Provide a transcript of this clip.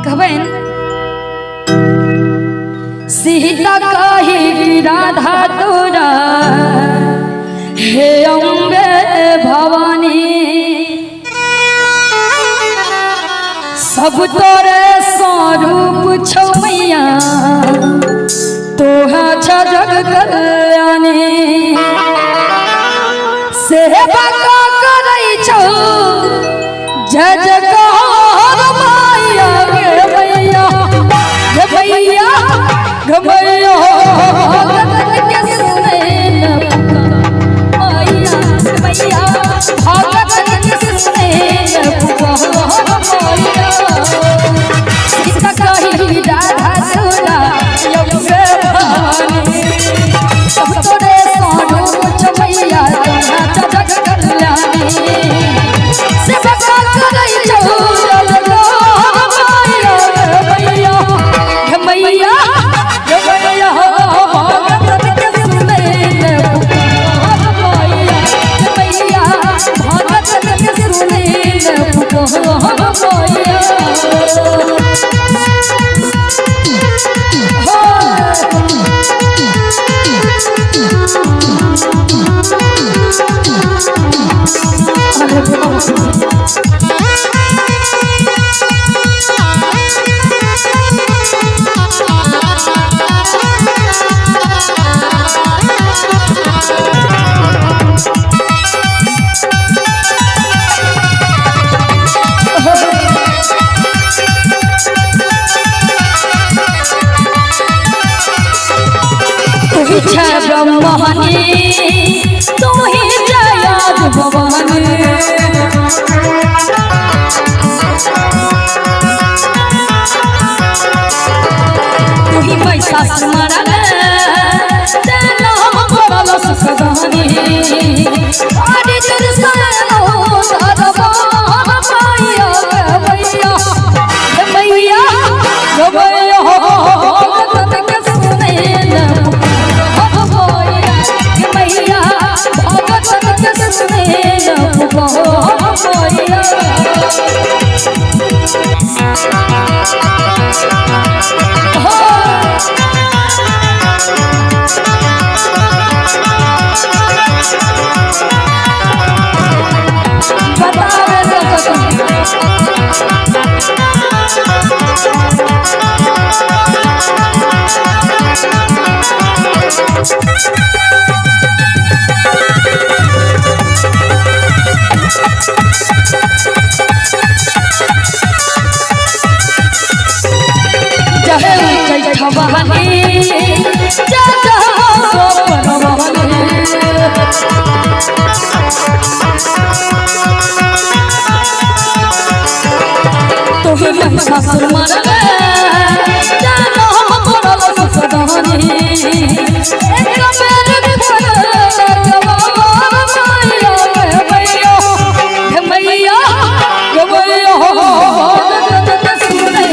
कहबन सीता कही राधा तोरा हे अम्बे भवानी सब तोरे स्वरूप छौ मैया तोहा छ जग कल्याणी सेवा करै छौ जय जयकार मैया गे मैया गे मैया गे मैया भगत के सुने मैया मैया भगत के सुने मैया सीता कही राधा तोरा अम्बे भवानी सब तोरे स्वरूप छौ मैया तोहा छ जग कल्याणी सेवा करै छौ मैया गे मैया भगत के सुने मैया भगत के सुने ब्रह्मणी तू ही जयाद भवानी तू ही महिषासुर मरल तेना बड़ल सुखदानी आदि दुर्सनो दरबार मैया मैया मैया मैया भगत के सुने महिषासुर मरल तेना बड़ल सुखदानी एक बेर मैया मैया मैया मैया भगत के सुने